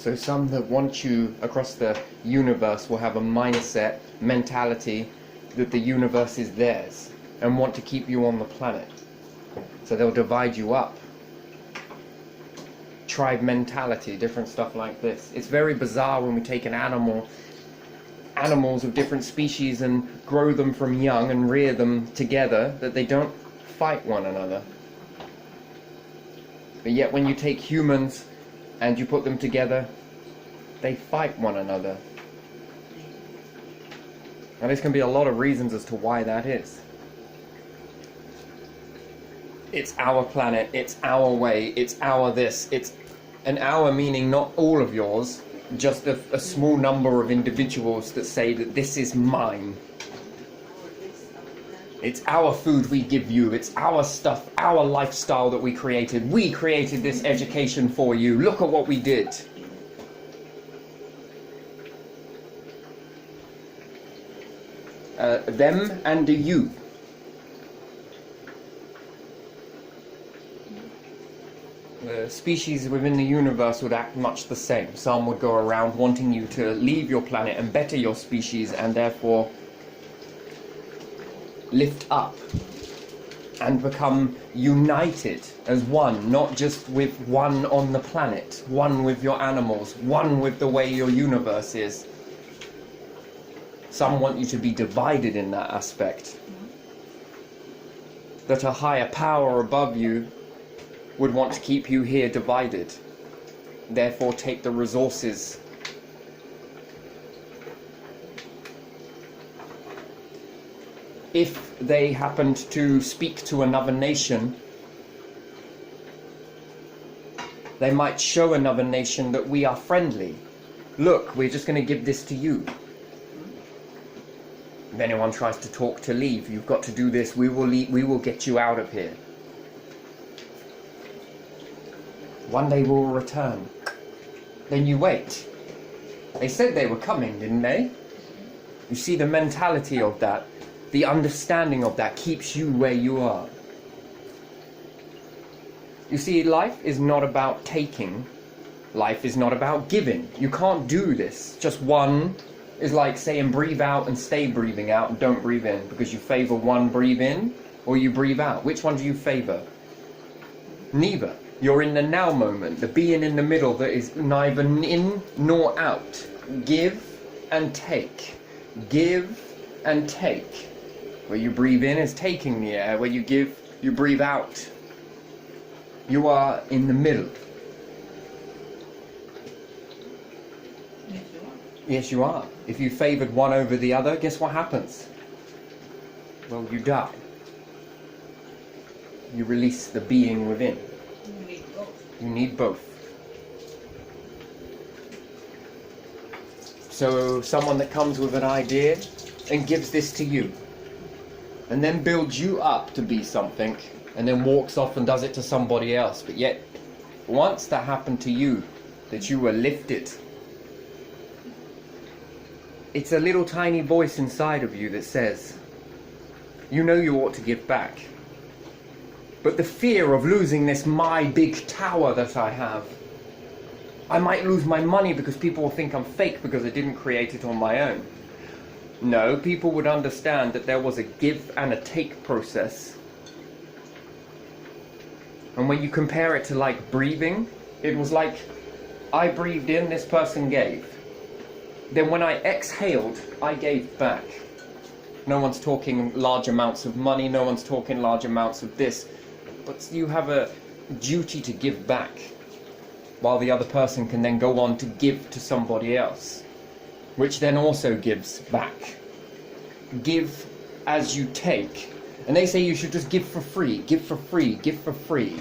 So some that want you across the universe will have a mindset, mentality, that the universe is theirs, and want to keep you on the planet. So they'll divide you up. Tribe mentality, different stuff like this. It's very bizarre when we take an animals of different species and grow them from young and rear them together, that they don't fight one another. But yet when you take humans and you put them together, they fight one another. Now there's going to be a lot of reasons as to why that is. It's our planet, it's our way, it's our this, it's an our meaning not all of yours, just a small number of individuals that say that this is mine. It's our food we give you, it's our stuff, our lifestyle that we created. We created this education for you. Look at what we did. Them and the you. The species within the universe would act much the same. Some would go around wanting you to leave your planet and better your species, and therefore lift up and become united as one, not just with one on the planet, one with your animals, one with the way your universe is. Some want you to be divided in that aspect. That a higher power above you would want to keep you here divided, therefore take the resources. If they happened to speak to another nation, they might show another nation that we are friendly. Look, we're just going to give this to you. If anyone tries to talk to leave, you've got to do this, we will get you out of here. One day we'll return. Then you wait. They said they were coming, didn't they? You see, the mentality of that, the understanding of that keeps you where you are. You see, life is not about taking. Life is not about giving. You can't do this. Just one is like saying breathe out and stay breathing out and don't breathe in, because you favor one breathe in or you breathe out. Which one do you favor? Neither. You're in the now moment, the being in the middle that is neither in nor out. Give and take. Give and take. Where you breathe in is taking the air. Where you give, you breathe out. You are in the middle. Yes, you are. If you favored one over the other, guess what happens? Well, you die. You release the being within. You need both. So someone that comes with an idea and gives this to you, and then builds you up to be something, and then walks off and does it to somebody else. But yet, once that happened to you, that you were lifted, it's a little tiny voice inside of you that says, you know you ought to give back. But the fear of losing this my big tower that I have, I might lose my money because people will think I'm fake because I didn't create it on my own. No, people would understand that there was a give and a take process. And when you compare it to like breathing, it was like I breathed in, this person gave. Then when I exhaled, I gave back. No one's talking large amounts of money, no one's talking large amounts of this. But you have a duty to give back, while the other person can then go on to give to somebody else, which then also gives back. Give as you take. And they say you should just give for free, give for free, give for free.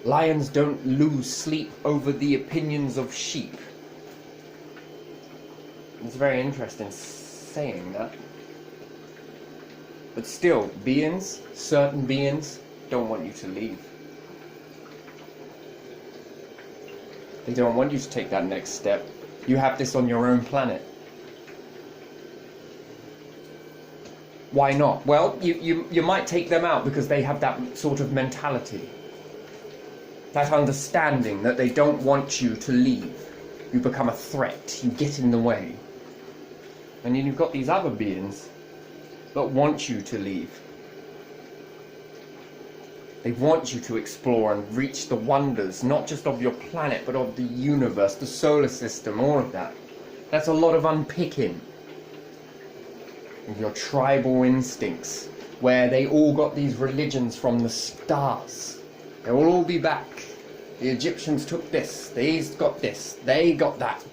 Lions don't lose sleep over the opinions of sheep. It's very interesting saying that. But still, beings, certain beings, don't want you to leave. They don't want you to take that next step. You have this on your own planet. Why not? Well, you might take them out because they have that sort of mentality. That understanding that they don't want you to leave. You become a threat. You get in the way. And then you've got these other beings that want you to leave. They want you to explore and reach the wonders, not just of your planet, but of the universe, the solar system, all of that. That's a lot of unpicking of your tribal instincts, where they all got these religions from the stars. They will all be back. The Egyptians took this, these got this, they got that.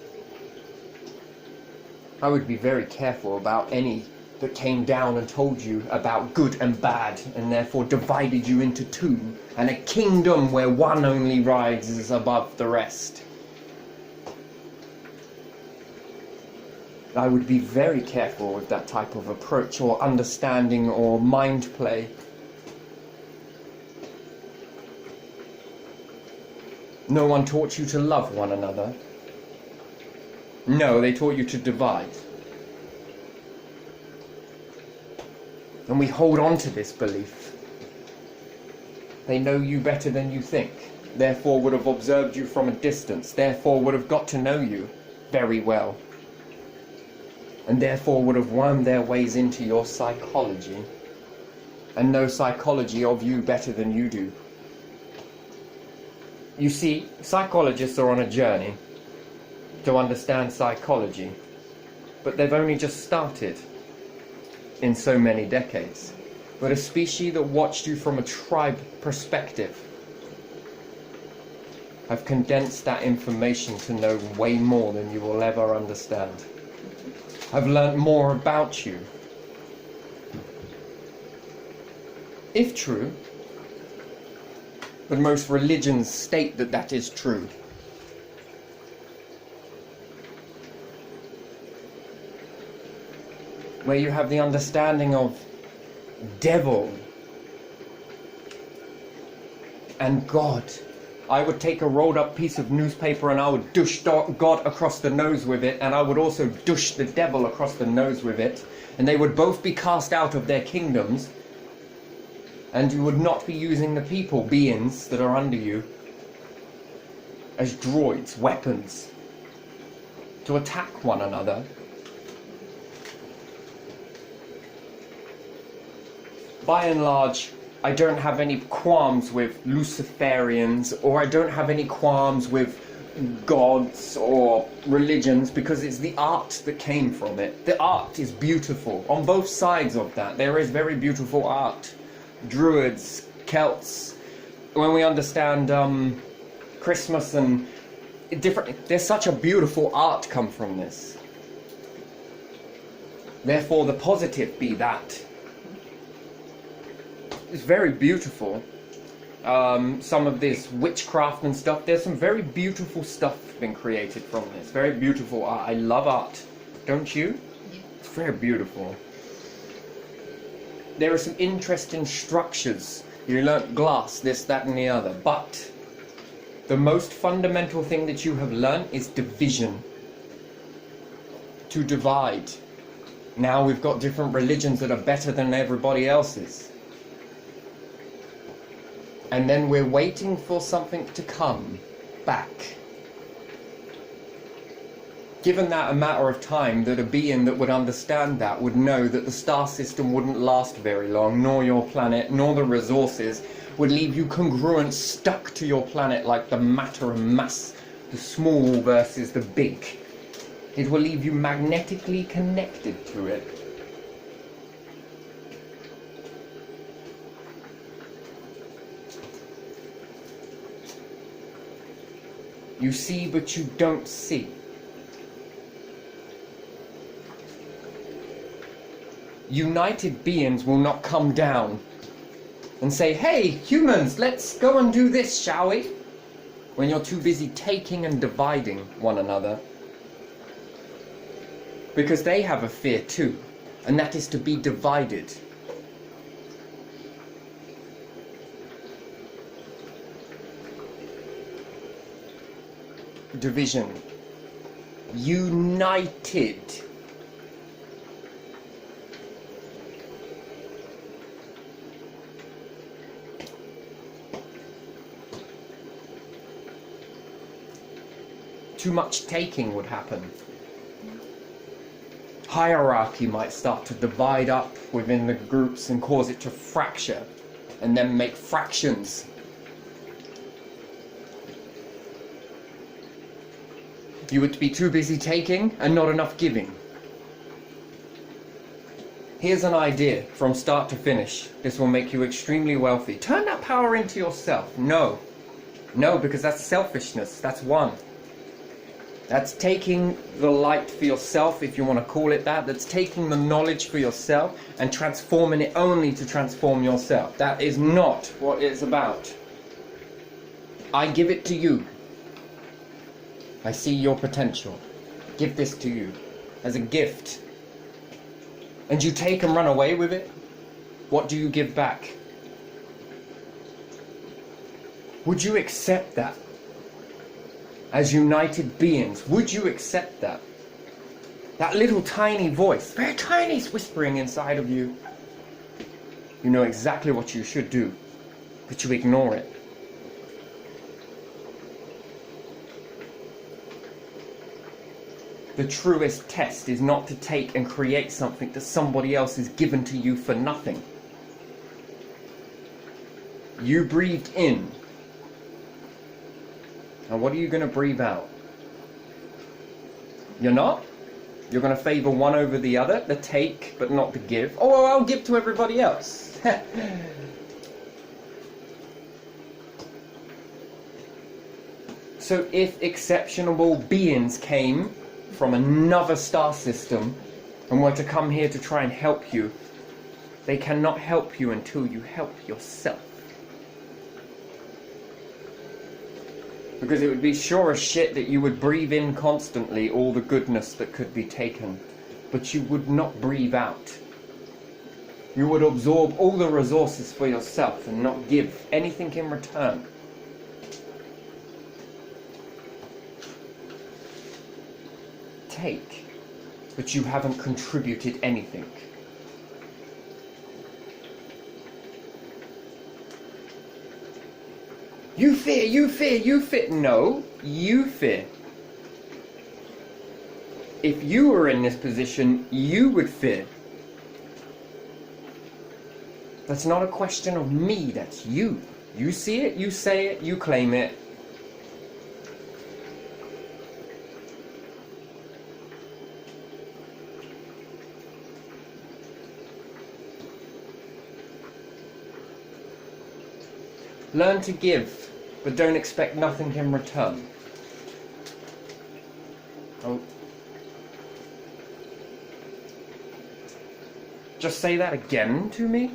I would be very careful about any that came down and told you about good and bad, and therefore divided you into two, and a kingdom where one only rises above the rest. I would be very careful with that type of approach or understanding or mind play. No one taught you to love one another. No, they taught you to divide. And we hold on to this belief. They know you better than you think, therefore would have observed you from a distance, therefore would have got to know you very well, and therefore would have wormed their ways into your psychology, and know psychology of you better than you do. You see, psychologists are on a journey to understand psychology, but they've only just started in so many decades. But a species that watched you from a tribe perspective have condensed that information to know way more than you will ever understand. I've learnt more about you. If true, but most religions state that that is true. Where you have the understanding of devil and God. I would take a rolled up piece of newspaper and I would douche God across the nose with it, and I would also douche the devil across the nose with it, and they would both be cast out of their kingdoms, and you would not be using the people, beings that are under you, as droids, weapons, to attack one another. By and large, I don't have any qualms with Luciferians, or I don't have any qualms with gods or religions, because it's the art that came from it. The art is beautiful. On both sides of that, there is very beautiful art. Druids, Celts, when we understand Christmas and different, there's such a beautiful art come from this. Therefore, the positive be that. It's very beautiful. Some of this witchcraft and stuff, there's some very beautiful stuff been created from this. Very beautiful art. I love art. Don't you? Yeah. It's very beautiful. There are some interesting structures. You learnt glass, this, that and the other. But the most fundamental thing that you have learnt is division. To divide. Now we've got different religions that are better than everybody else's. And then we're waiting for something to come back. Given that a matter of time, that a being that would understand that would know that the star system wouldn't last very long, nor your planet, nor the resources, would leave you congruent, stuck to your planet like the matter and mass, the small versus the big. It will leave you magnetically connected to it. You see, but you don't see. United beings will not come down and say, hey, humans, let's go and do this, shall we? When you're too busy taking and dividing one another. Because they have a fear too, and that is to be divided. Division. United. Too much taking would happen. Hierarchy might start to divide up within the groups and cause it to fracture, and then make fractions. You would be too busy taking and not enough giving. Here's an idea from start to finish. This will make you extremely wealthy. Turn that power into yourself. No. No, because that's selfishness. That's one. That's taking the light for yourself, if you want to call it that. That's taking the knowledge for yourself and transforming it only to transform yourself. That is not what it's about. I give it to you. I see your potential. Give this to you as a gift. And you take and run away with it. What do you give back? Would you accept that? As united beings, would you accept that? That little tiny voice, very tiny, is whispering inside of you. You know exactly what you should do, but you ignore it. The truest test is not to take and create something that somebody else has given to you for nothing. You breathed in. And what are you going to breathe out? You're not? You're going to favor one over the other, the take but not the give. Oh, well, I'll give to everybody else. So if exceptional beings came from another star system and were to come here to try and help you, they cannot help you until you help yourself. Because it would be sure as shit that you would breathe in constantly all the goodness that could be taken, but you would not breathe out. You would absorb all the resources for yourself and not give anything in return. Take, but you haven't contributed anything. You fear, you fear, you fear. No, you fear. If you were in this position, you would fear. That's not a question of me, that's you. You see it, you say it, you claim it. Learn to give, but don't expect nothing in return. Oh. Just say that again to me?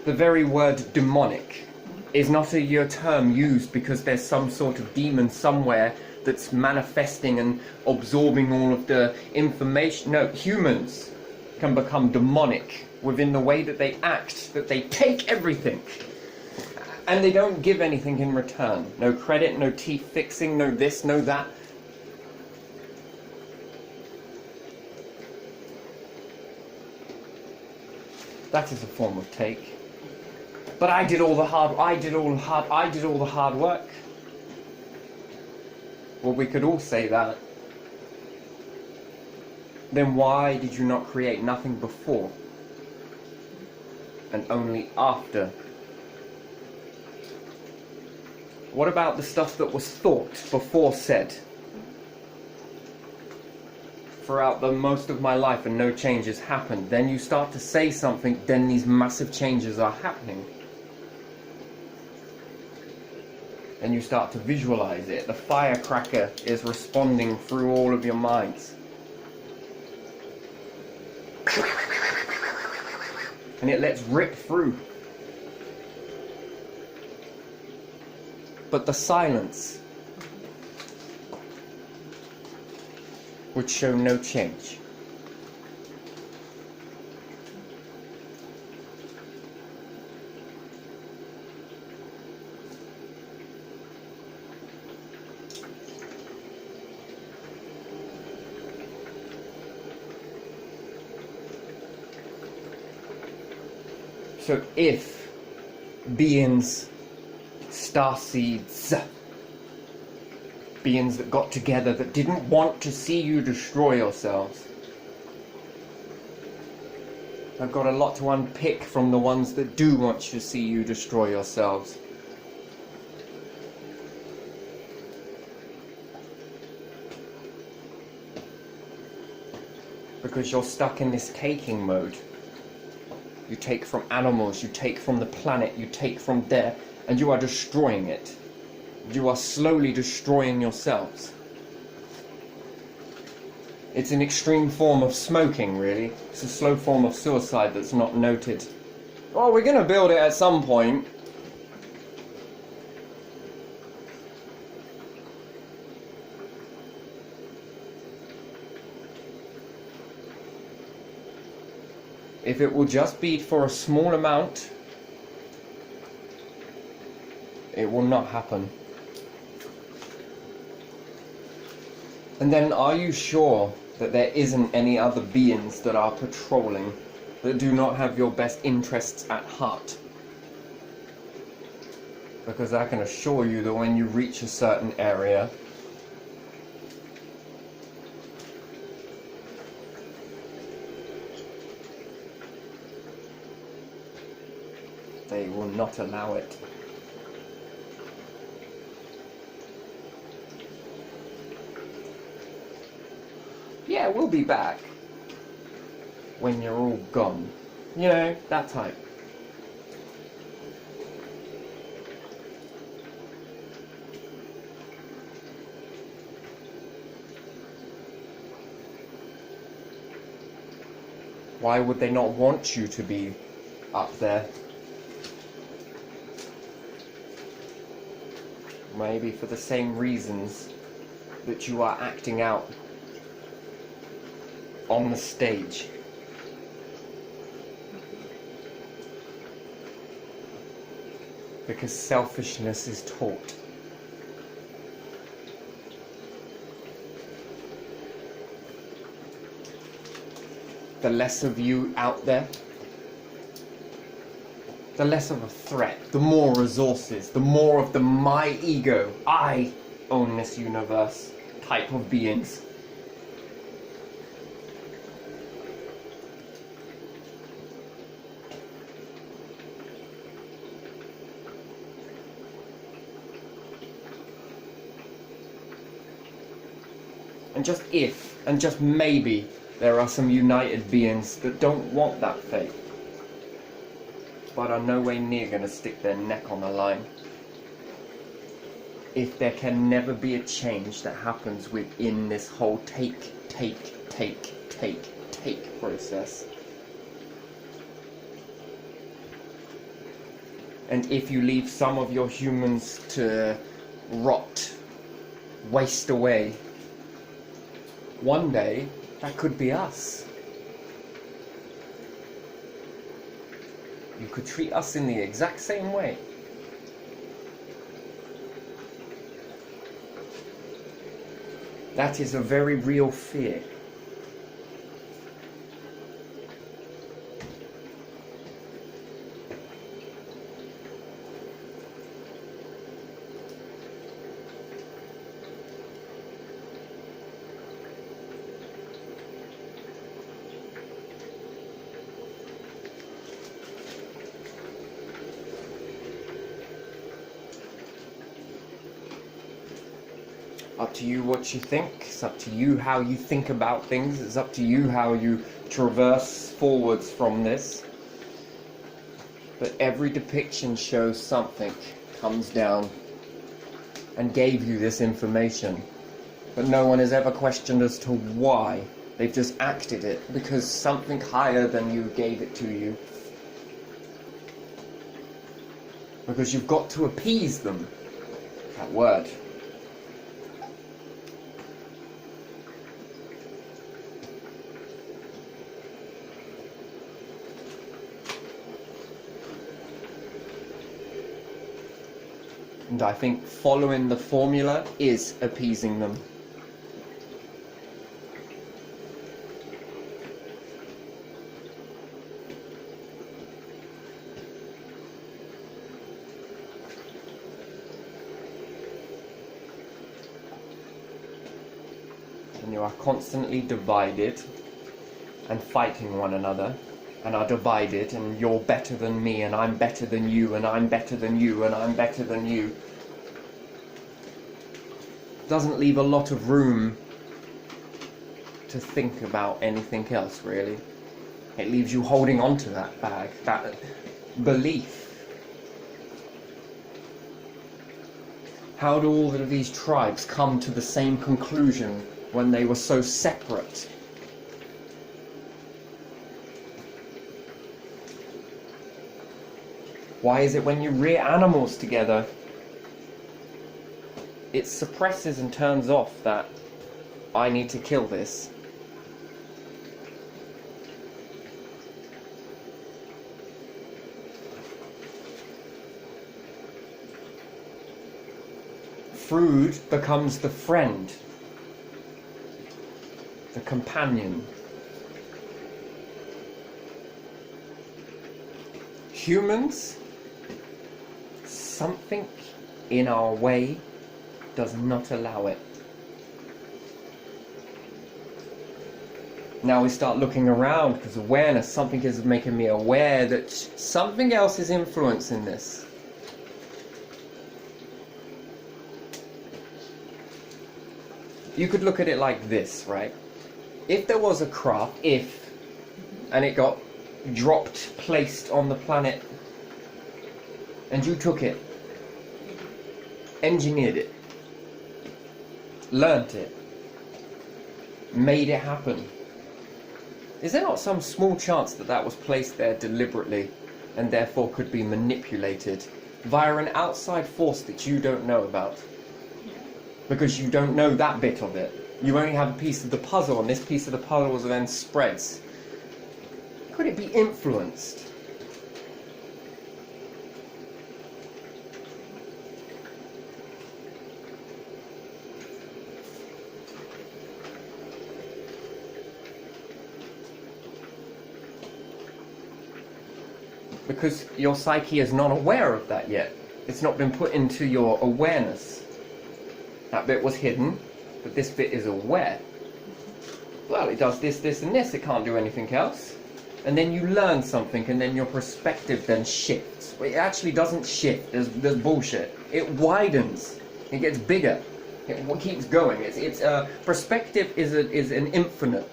The very word demonic is not a term used because there's some sort of demon somewhere that's manifesting and absorbing all of the information. No, humans can become demonic within the way that they act, that they take everything and they don't give anything in return. No credit, no teeth fixing, no this, no that. That is a form of take. But I did all the hard work. Well, we could all say that. Then why did you not create nothing before and only after? What about the stuff that was thought before said? Throughout the most of my life and no changes happened. Then you start to say something, then these massive changes are happening. And you start to visualize it. The firecracker is responding through all of your minds. And it lets rip through. But the silence would show no change. So if beings, starseeds, beings that got together that didn't want to see you destroy yourselves, I've got a lot to unpick from the ones that do want to see you destroy yourselves. Because you're stuck in this taking mode. You take from animals, you take from the planet, you take from there, and you are destroying it. You are slowly destroying yourselves. It's an extreme form of smoking, really. It's a slow form of suicide that's not noted. Oh, we're gonna build it at some point. If it will just be for a small amount, it will not happen. And then, are you sure that there isn't any other beings that are patrolling that do not have your best interests at heart? Because I can assure you that when you reach a certain area, they will not allow it. Yeah, we'll be back when you're all gone. You know, that type. Why would they not want you to be up there? Maybe for the same reasons that you are acting out on the stage. Because selfishness is taught. The less of you out there, the less of a threat, the more resources, the more of the my ego, I own this universe type of beings. And just if, and just maybe, there are some united beings that don't want that fate, but are no way near going to stick their neck on the line. If there can never be a change that happens within this whole take process. And if you leave some of your humans to rot, waste away, one day, that could be us. You could treat us in the exact same way. That is a very real fear. Up to you what you think, it's up to you how you think about things, it's up to you how you traverse forwards from this. But every depiction shows something comes down and gave you this information. But no one has ever questioned as to why. They've just acted it because something higher than you gave it to you. Because you've got to appease them. That word. And I think following the formula is appeasing them. and you are constantly divided and fighting one another, and are divided, and you're better than me, and I'm better than you, and I'm better than you, and I'm better than you, doesn't leave a lot of room to think about anything else, really. It leaves you holding on to that bag, that belief. How do all of these tribes come to the same conclusion when they were so separate? Why is it when you rear animals together, it suppresses and turns off that I need to kill this? Food becomes the friend, the companion. Humans, something in our way does not allow it. Now we start looking around, because awareness, something is making me aware that something else is influencing this. You could look at it like this, right? If there was a craft, and it got dropped, placed on the planet, and you took it, engineered it, learnt it, made it happen, is there not some small chance that that was placed there deliberately and therefore could be manipulated via an outside force that you don't know about? Because you don't know that bit of it. You only have a piece of the puzzle, and this piece of the puzzle then spreads. Could it be influenced? Because your psyche is not aware of that yet. It's not been put into your awareness. That bit was hidden, but this bit is aware. Well, it does this, this, and this. It can't do anything else. And then you learn something, and then your perspective then shifts. But it actually doesn't shift. There's bullshit. It widens. It gets bigger. It keeps going. Perspective is an infinite.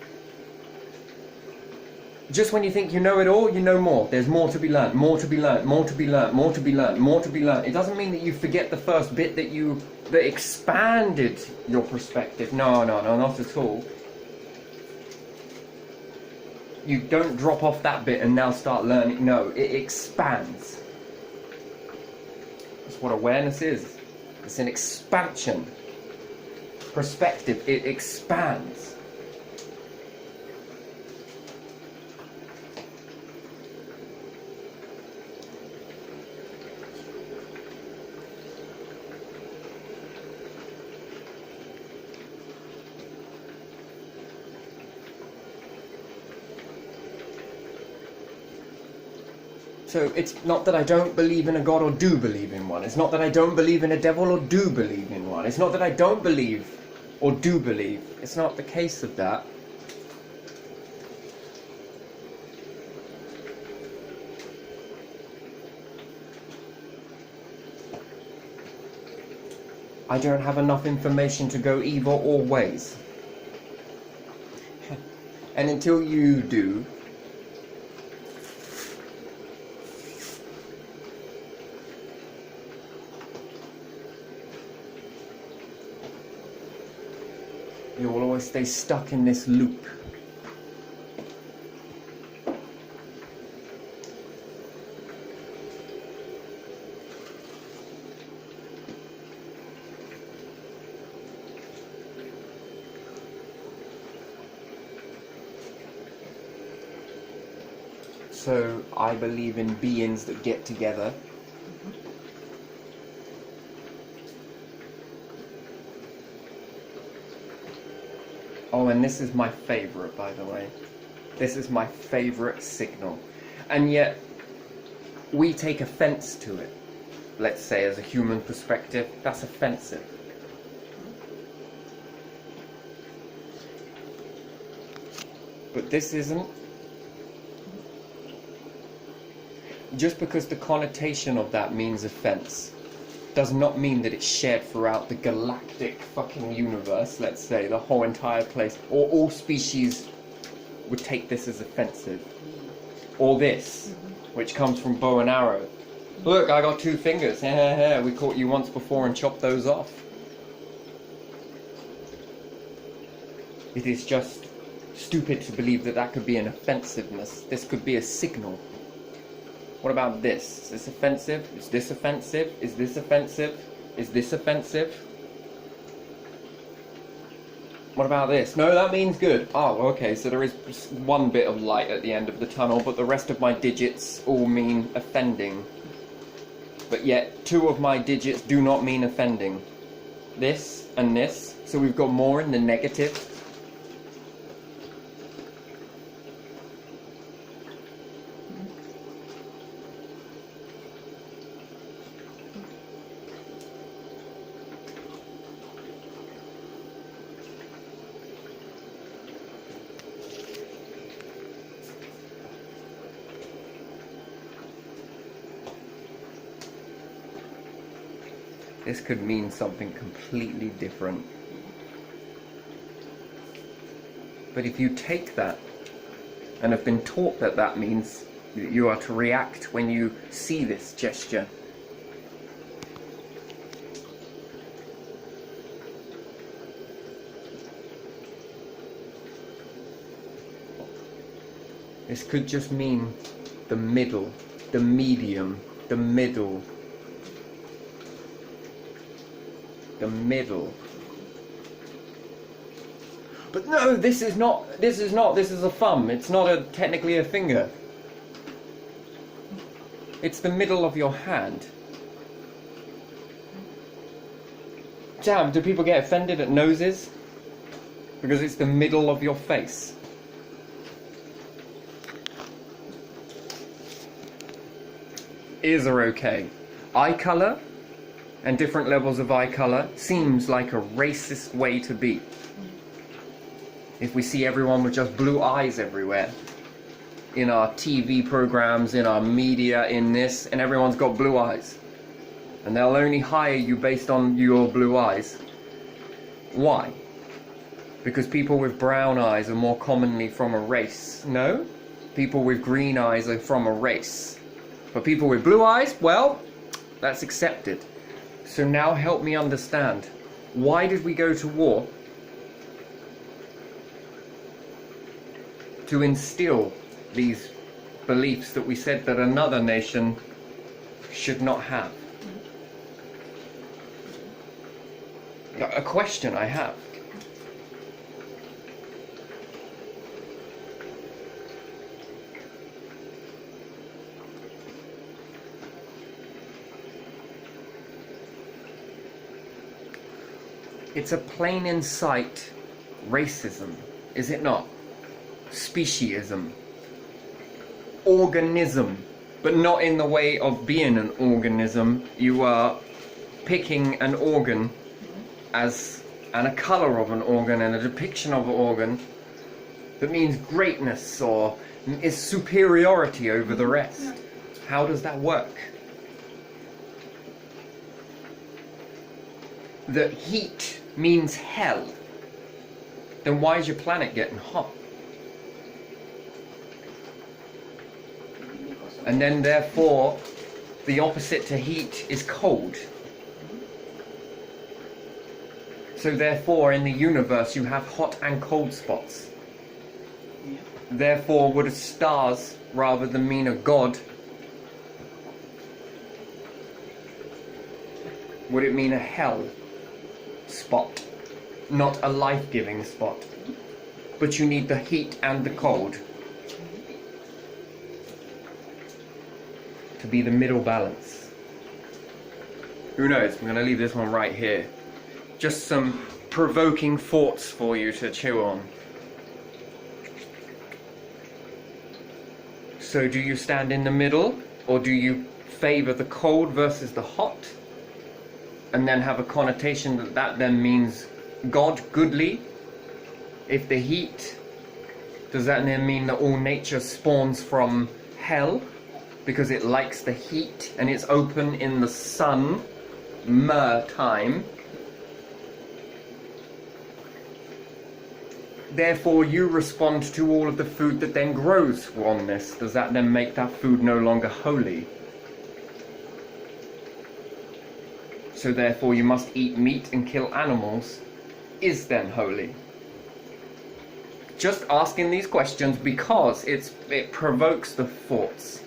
Just when you think you know it all, you know more. There's more to be learned, more to be learned, more to be learned, more to be learned, more to be learned. It doesn't mean that you forget the first bit that expanded your perspective. No, not at all. You don't drop off that bit and now start learning. No, it expands. That's what awareness is. It's an expansion. Perspective, it expands. So it's not that I don't believe in a God or do believe in one. It's not that I don't believe in a devil or do believe in one. It's not that I don't believe or do believe. It's not the case of that. I don't have enough information to go either or ways. And until you do, you will always stay stuck in this loop. So I believe in beings that get together. Oh, and this is my favorite, by the way. This is my favorite signal. And yet, we take offense to it. Let's say, as a human perspective, that's offensive. but this isn't. Just because the connotation of that means offense does not mean that it's shared throughout the galactic fucking universe, let's say, the whole entire place, or all species would take this as offensive. Or this, which comes from bow and arrow. Look, I got 2 fingers, we caught you once before and chopped those off. It is just stupid to believe that that could be an offensiveness. This could be a signal. What about this? Is this offensive? Is this offensive? Is this offensive? Is this offensive? What about this? No, that means good. Oh, okay, so there is one bit of light at the end of the tunnel, but the rest of my digits all mean offending. But yet, 2 of my digits do not mean offending. This and this, so we've got more in the negative. This could mean something completely different. But if you take that and have been taught that that means that you are to react when you see this gesture, this could just mean the middle, the medium, the middle. The middle. But no, this is a thumb. It's not technically a finger. It's the middle of your hand. Damn, do people get offended at noses? Because it's the middle of your face. Ears are okay. Eye colour and different levels of eye colour seems like a racist way to be. If we see everyone with just blue eyes everywhere, in our TV programs, in our media, in this, and everyone's got blue eyes. And they'll only hire you based on your blue eyes. Why? Because people with brown eyes are more commonly from a race. No? People with green eyes are from a race. But people with blue eyes, well, that's accepted. So now help me understand. Why did we go to war? To instill these beliefs that we said that another nation should not have. A question I have. It's a plain in sight racism, is it not? Speciesism. Organism, but not in the way of being an organism. You are picking an organ and a colour of an organ and a depiction of an organ that means greatness or is superiority over the rest. How does that work? That heat means hell. Then why is your planet getting hot? And then therefore the opposite to heat is cold. So therefore in the universe you have hot and cold spots. Therefore would stars rather than mean a god, would it mean a hell spot, not a life-giving spot? But you need the heat and the cold to be the middle balance. Who knows? I'm going to leave this one right here. Just some provoking thoughts for you to chew on. So do you stand in the middle, or do you favor the cold versus the hot? And then have a connotation that that then means God, goodly. If the heat Does that then mean that all nature spawns from hell because it likes the heat and it's open in the sun time? Therefore you respond to all of the food that then grows on this. Does that then make that food no longer holy? So therefore you must eat meat and kill animals is then holy? Just asking these questions because it provokes the thoughts.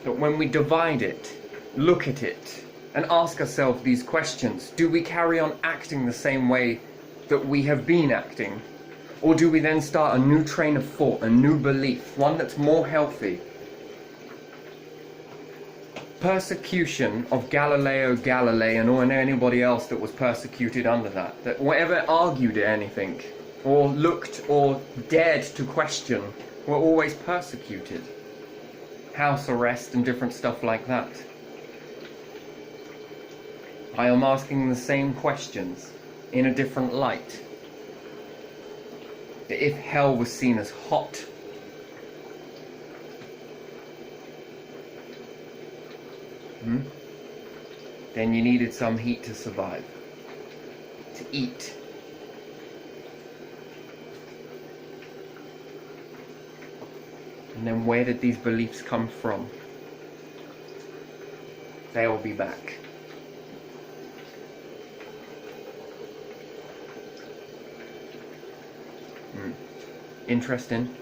But when we divide it, look at it, and ask ourselves these questions, do we carry on acting the same way that we have been acting? Or do we then start a new train of thought, a new belief, one that's more healthy? Persecution of Galileo Galilei and anybody else that was persecuted under that whatever argued anything or looked or dared to question were always persecuted. House arrest and different stuff like that. I am asking the same questions in a different light. If hell was seen as hot, then you needed some heat to survive, to eat. And then where did these beliefs come from? They'll be back. Interesting.